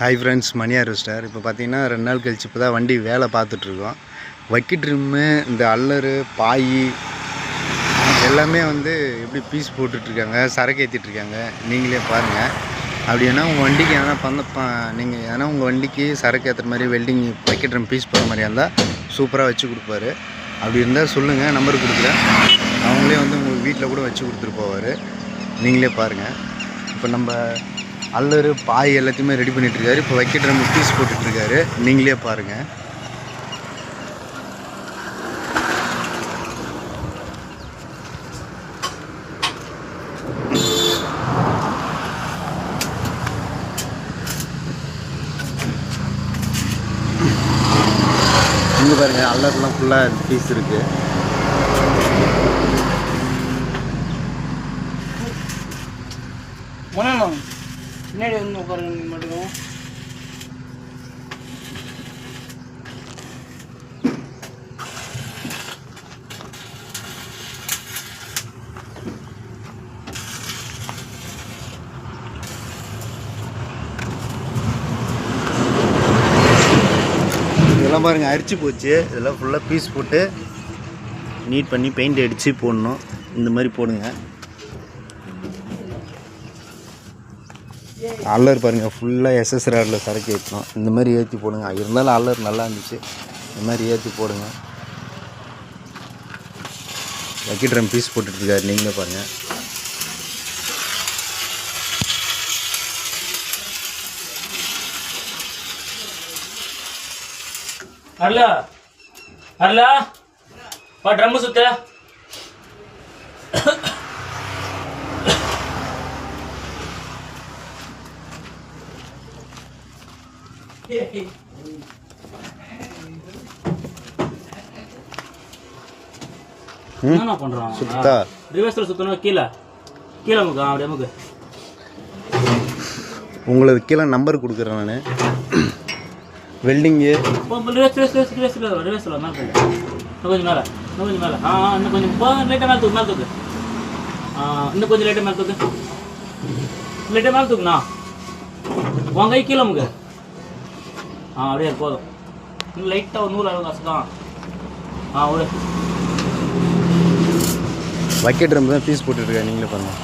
Hi friends, மணி harvester. இப்போ பார்த்தீங்கன்னா 2 நாள் கழிச்சு இப்போ தான் வண்டி வேலை பார்த்துட்ருக்கோம். வக்கி ட்ரிம்மு, இந்த அல்லரு, பாய் எல்லாமே வந்து எப்படி பீஸ் போட்டுட்ருக்காங்க, சரக்கு ஏற்றிட்டுருக்காங்க. நீங்களே பாருங்கள். அப்படின்னா உங்கள் வண்டிக்கு எதனா நீங்கள் எதனா உங்கள் வண்டிக்கு சரக்கு ஏற்றுற மாதிரி வெல்டிங் வக்கி ட்ரிம் பீஸ் போகிற மாதிரியா இருந்தால் சூப்பராக வச்சு கொடுப்பாரு. அப்படி இருந்தால் சொல்லுங்கள், நம்பர் கொடுக்குறேன். அவங்களே வந்து உங்கள் வீட்டில் கூட வச்சு கொடுத்துட்டு போவார். நீங்களே பாருங்கள். இப்போ நம்ம அல்லரு பாய் எல்லாத்தையுமே ரெடி பண்ணிட்டுருக்காரு. இப்போ வக்கி ட்ரம் பீஸ் போட்டுட்ருக்காரு. நீங்களே பாருங்கள். இங்கே பாருங்கள், அல்லர்லாம் ஃபுல்லாக பீஸ் இருக்குது. பின்னாடி வந்து உட்காருங்க மட்டும். இதெல்லாம் பாருங்கள், அரிச்சு போச்சு. இதெல்லாம் ஃபுல்லாக பீஸ் போட்டு நீட் பண்ணி பெயிண்ட் அடித்து போடணும். இந்த மாதிரி போடுங்க. அல்லர் பாருங்கள், ஃபுல்லாக எஸ்எஸ் ராடில் சரக்கு ஏற்றணும். இந்த மாதிரி ஏற்றி போடுங்க. இருந்தாலும் அல்லர் நல்லா இருந்துச்சு. இந்த மாதிரி ஏற்றி போடுங்க. வக்கி ட்ரம் பீஸ் போட்டுட்ருக்காரு. நீங்களே பாருங்கள். அருளா பா ட்ரம்மு சுத்த. என்ன பண்றான்? சுத்தா ரிவர்ஸ்ல சுத்தணும். கீழே கீழே முக அப்படியே முக. உங்களுக்கு கீழே நம்பர் கொடுக்குறேன் நான். வெல்டிங்கு ரிவர்ஸ்ல மேலே போயிடு. கொஞ்சம் மேலே, கொஞ்சம் மேலே. இன்னும் கொஞ்சம் லைட்டாக மேலே தூக்கு, மேலே தூக்கு. இன்னும் கொஞ்சம் லைட்டாக மேலே தூக்கு, லைட்டாக மேலே தூக்குண்ணா. உன் கை கீழே முக. அப்படியே போதும். இன்னும் லைட்டாக ஒரு 100 அளவு கஷ்டம். ஒரு வக்கி ட்ரம் தான் பீஸ் போட்டுட்ருக்கேன். நீங்களே பாருங்கள்.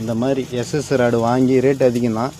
இந்த மாதிரி எஸ்எஸ் ராடு வாங்கி ரேட் அதிகம் தான்.